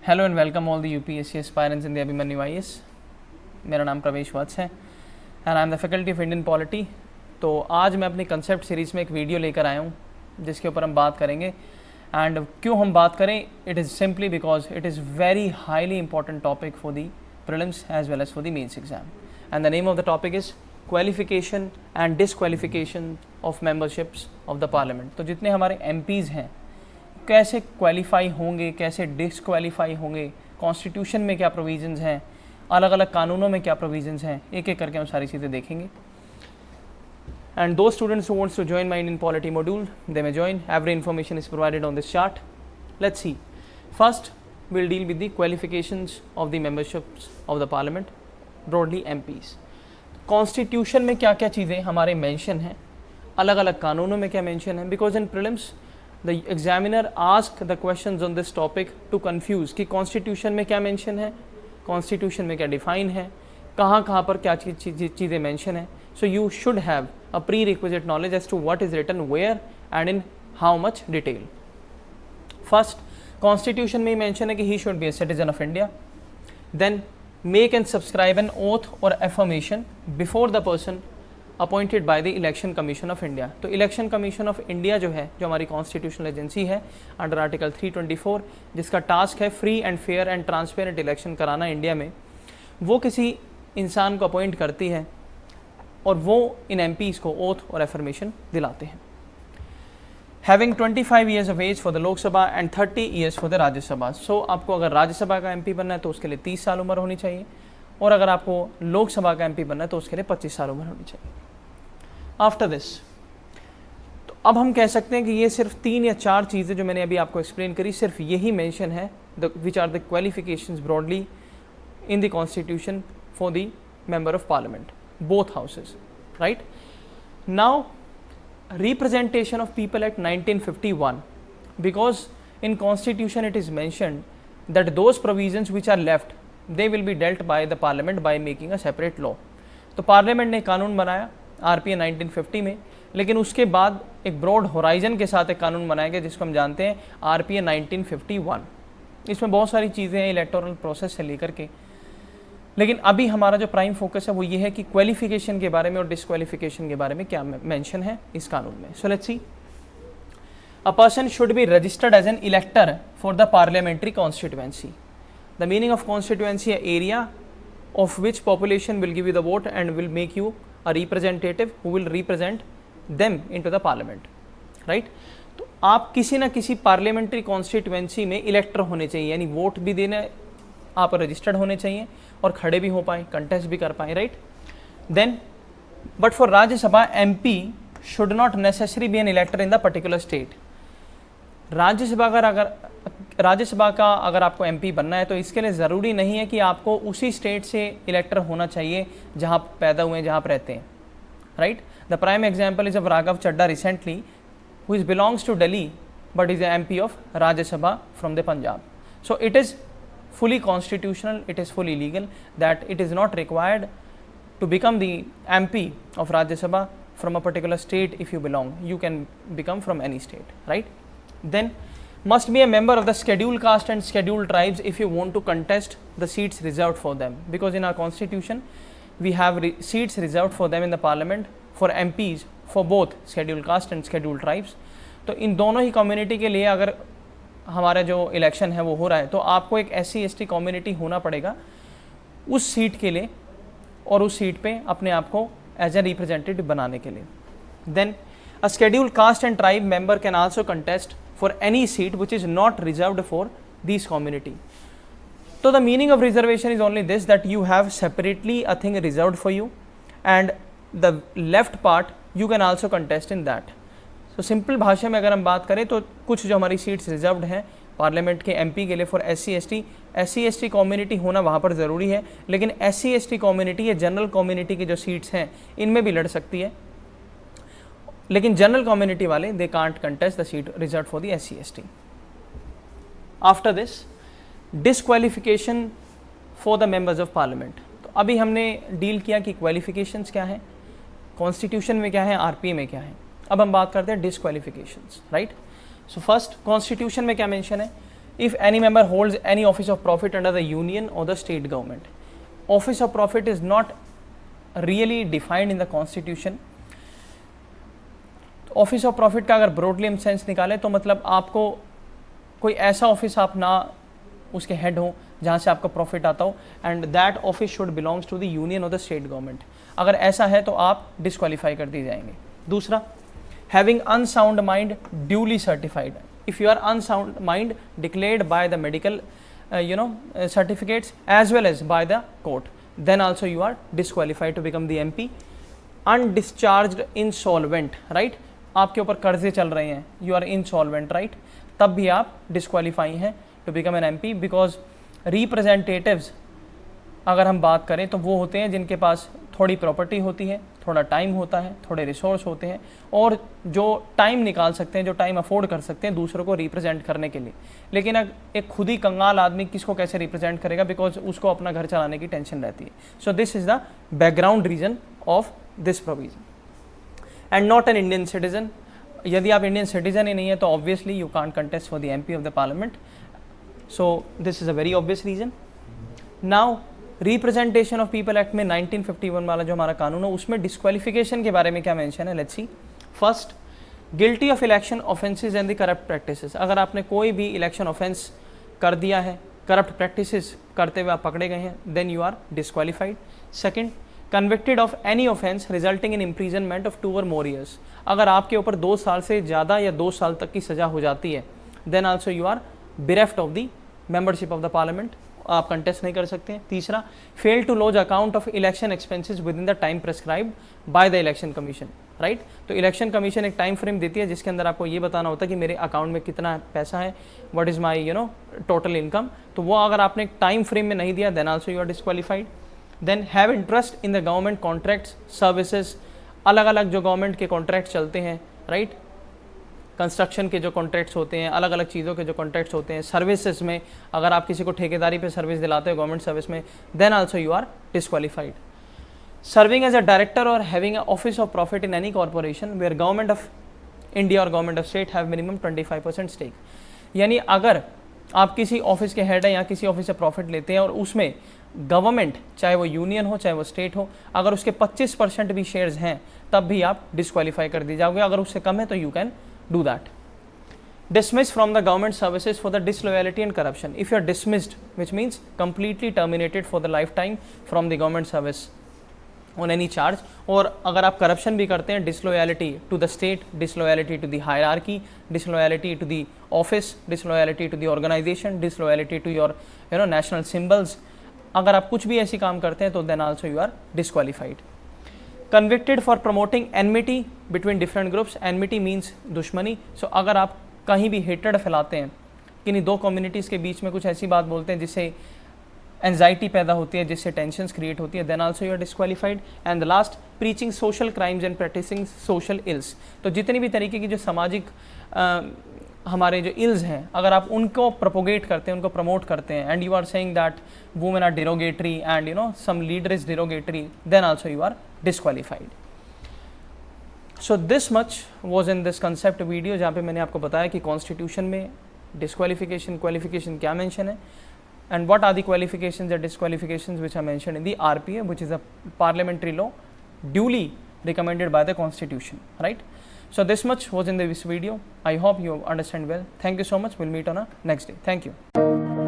Hello and welcome all the UPSC aspirants in the Abhimanyu IAS। मेरा नाम प्रवेश वत्स है and I am the faculty of Indian polity. तो आज मैं अपनी कंसेप्ट सीरीज़ में एक वीडियो लेकर आया हूँ जिसके ऊपर हम बात करेंगे। एंड क्यों हम बात करें, it is simply because it is very highly important topic for the prelims as well as for the mains exam. And the name of the topic is qualification and disqualification of memberships of the parliament. तो जितने हमारे MPs हैं कैसे qualify होंगे, कैसे disqualify होंगे, constitution में क्या प्रोविजंस हैं, अलग अलग कानूनों में क्या प्रोविजंस हैं, एक एक करके हम सारी चीज़ें देखेंगे। And those students who wants to join my Indian polity module they may join. Every information is provided on this chart. Let's see. First will deal with the qualifications of the memberships of the parliament, broadly MPs। Constitution में क्या क्या चीज़ें हमारे mention हैं, अलग अलग कानूनों में क्या मेंशन है, because in prelims the examiner ask the questions on this topic to confuse कि कॉन्स्टिट्यूशन में क्या मेंशन है, कॉन्स्टिट्यूशन में क्या डिफाइन है, कहाँ पर क्या चीज़ें मेंशन है। So you should have a prerequisite knowledge as to what is written where and in how much detail. First, constitution में ही मेंशन है कि he should be a citizen of India. Then make and subscribe an oath और affirmation before the person appointed by the election commission of India. तो election commission of India जो है, जो हमारी कॉन्स्टिट्यूशनल एजेंसी है under article 324, जिसका task है free and fair and transparent election कराना इंडिया में, वो किसी इंसान को अपॉइंट करती है और वो इन MPs को ओथ और एफर्मेशन दिलाते हैं। Having 25 years of age for the Lok Sabha and 30 years for the Rajya Sabha. So आपको अगर राज्यसभा का MP बनना है तो उसके लिए 30 साल उम्र होनी चाहिए, और अगर आपको लोकसभा का MP बनना है तो उसके लिए 25 साल उम्र होनी चाहिए। आफ्टर दिस, तो अब हम कह सकते हैं कि ये सिर्फ 3 या 4 चीज़ें जो मैंने अभी आपको एक्सप्लेन करी, सिर्फ यही मेंशन है which are the qualifications broadly in the constitution for the member of parliament, both houses, right. Now representation of people act 1951, because in constitution it is mentioned that those provisions which are left they will be dealt by the parliament by making a separate law. तो parliament ने कानून बनाया RPA 1950 में, लेकिन उसके बाद एक broad horizon के साथ एक कानून बनाया गया जिसको हम जानते हैं RPA 1951। इसमें बहुत सारी चीज़ें हैं इलेक्टोरल प्रोसेस से लेकर के, लेकिन अभी हमारा जो प्राइम फोकस है वो ये है कि क्वालिफिकेशन के बारे में और डिसक्वालिफिकेशन के बारे में क्या मेंशन है इस कानून में। So let's see. A person should be registered as an elector for the parliamentary constituency. The meaning of constituency है area of which population will give you the vote and will make you a representative who will represent them into the parliament, right। तो आप किसी ना किसी parliamentary constituency में इलेक्टर होने चाहिए, यानी वोट भी देने आप रजिस्टर्ड होने चाहिए और खड़े भी हो पाए, कंटेस्ट भी कर पाए, right. Then but for Rajya Sabha MP should not necessary be an elector in the particular state. Rajya Sabha का अगर आपको MP बनना है तो इसके लिए ज़रूरी नहीं है कि आपको उसी स्टेट से इलेक्टर होना चाहिए जहाँ पैदा हुए हैं, जहाँ पर रहते हैं, right. The prime example is of Raghav Chadda recently who is belongs to Delhi but is MP of Rajya Sabha from the Punjab. So it is fully constitutional, it is fully legal that it is not required to become the MP of Rajya Sabha from a particular state. If you belong, you can become from any state, right? Then must be a member of the scheduled caste and scheduled tribes if you want to contest the seats reserved for them, because in our constitution we have seats reserved for them in the parliament for MPs for both scheduled caste and scheduled tribes. तो इन दोनों ही community के लिए अगर हमारा जो election है वो हो रहा है तो आपको एक SC/ST कम्युनिटी होना पड़ेगा उस सीट के लिए और उस सीट पे अपने आप को एज ए रिप्रेजेंटेटिव बनाने के लिए। Then a scheduled caste and tribe member can also contest for any seat which is not reserved for this community. तो the meaning of reservation is only this that you have separately a thing reserved for you and the left part you can also contest in that. तो simple भाषा में अगर हम बात करें तो कुछ जो हमारी सीट्स रिजर्व्ड हैं पार्लियामेंट के MP के लिए फॉर SC/ST कम्युनिटी होना वहाँ पर ज़रूरी है, लेकिन SC/ST कम्युनिटी या जनरल कम्युनिटी की जो सीट्स हैं इनमें भी लड़ सकती है, लेकिन जनरल कम्युनिटी वाले they can't contest the seat reserve for the SC/ST। After this, disqualification for the members of parliament. तो अभी हमने डील किया कि क्वालिफिकेशंस क्या हैं, कॉन्स्टिट्यूशन में क्या है, RPA में क्या है। अब हम बात करते हैं disqualifications, right. So first, constitution में क्या मेंशन है if any member holds any office of profit under the union or the state government. Office of profit is not really defined in the constitution. Office of profit का अगर broadly हम sense निकालें तो मतलब आपको कोई ऐसा ऑफिस आप ना उसके हेड हो जहाँ से आपका प्रॉफिट आता हो, and that office should belongs to the union और द स्टेट गवर्नमेंट. अगर ऐसा है तो आप डिस्क्वालीफाई कर दिए जाएंगे. दूसरा, having unsound mind duly certified. If you are unsound mind declared by the medical certificates as well as by the court, then also you are disqualified to become the MP. Undischarged insolvent, right? आपके ऊपर कर्जे चल रहे हैं, you are insolvent, right? तब भी आप disqualify हैं to become an MP, because representatives अगर हम बात करें तो वो होते हैं जिनके पास थोड़ी प्रॉपर्टी होती है, थोड़ा टाइम होता है, थोड़े रिसोर्स होते हैं, और जो टाइम निकाल सकते हैं, जो टाइम अफोर्ड कर सकते हैं दूसरों को रिप्रेजेंट करने के लिए. लेकिन एक खुद ही कंगाल आदमी किसको कैसे रिप्रेजेंट करेगा, बिकॉज उसको अपना घर चलाने की टेंशन रहती है. So this is the background reason of this provision. And not an Indian citizen. यदि आप इंडियन सिटीजन ही नहीं है तो obviously you can't contest for the MP of the parliament. So this is a very obvious reason. Now representation of people act में 1951 वाला जो हमारा कानून है उसमें डिस्क्वालिफिकेशन के बारे में क्या मेंशन है, let's see. First, guilty of election offences and the corrupt practices. अगर आपने कोई भी इलेक्शन ऑफेंस कर दिया है, करप्ट प्रैक्टिसेस करते हुए आप पकड़े गए हैं, then you are disqualified. Second, convicted of any offence resulting in imprisonment of 2 or more years. अगर आपके ऊपर 2 साल से ज़्यादा या 2 साल तक की सज़ा हो जाती है, then also you are bereft of the membership of the parliament, आप कंटेस्ट नहीं कर सकते हैं. तीसरा, fail to lodge account of election expenses within the time prescribed by the election commission, right. तो इलेक्शन कमीशन एक time frame देती है जिसके अंदर आपको ये बताना होता है कि मेरे अकाउंट में कितना पैसा है, what is my total income. तो वो अगर आपने एक टाइम फ्रेम में नहीं दिया, then also you are disqualified. Then have interest in the government contracts services. अलग अलग जो गवर्नमेंट के कॉन्ट्रैक्ट चलते हैं, राइट, कंस्ट्रक्शन के जो कॉन्ट्रैक्ट्स होते हैं, अलग अलग चीज़ों के जो कॉन्ट्रैक्ट्स होते हैं, सर्विसेज में अगर आप किसी को ठेकेदारी पे सर्विस दिलाते हो गवर्नमेंट सर्विस में, then also you are disqualified. Serving as a director और having a office of profit in any corporation where government of India और government of state have minimum 25% stake. यानी अगर आप किसी ऑफिस के हेड हैं या किसी ऑफिस से प्रॉफिट लेते हैं और उसमें गवर्नमेंट, चाहे वो यूनियन हो चाहे वो स्टेट हो, अगर उसके 25% भी शेयर्स हैं, तब भी आप डिस्क्वालीफाई कर दिए जाओगे. अगर उससे कम है तो you can do that. Dismiss from the government services for the disloyalty and corruption. If you are dismissed, which means completely terminated for the lifetime from the government service on any charge, और अगर आप corruption भी करते हैं, disloyalty to the state, disloyalty to the hierarchy, disloyalty to the office, disloyalty to the organization, disloyalty to your national symbols, अगर आप कुछ भी ऐसी काम करते हैं तो then also you are disqualified. Convicted for promoting enmity between different groups. Enmity means दुश्मनी. So अगर आप कहीं भी हेटेड फैलाते हैं, किन्हीं 2 कम्युनिटीज़ के बीच में कुछ ऐसी बात बोलते हैं जिससे एंजाइटी पैदा होती है, जिससे टेंशन्स क्रिएट होती है, then also you are disqualified. And the last, preaching social crimes and practicing social ills. तो जितनी भी तरीके की जो सामाजिक हमारे जो इल्स हैं, अगर आप उनको प्रोपोगेट करते हैं, उनको प्रमोट करते हैं, and you are saying that women are derogatory and some leader is derogatory, then also you are disqualified. So this much was in this concept video, जहाँ पे मैंने आपको बताया कि कॉन्स्टिट्यूशन में डिस्क्वालिफिकेशन क्वालिफिकेशन क्या मेंशन है, and what are the qualifications and disqualifications which are mentioned in the RPA, which is a parliamentary law duly recommended by the constitution, right. So this much was in this video. I hope you understand well. Thank you so much. We'll meet on a next day. Thank you.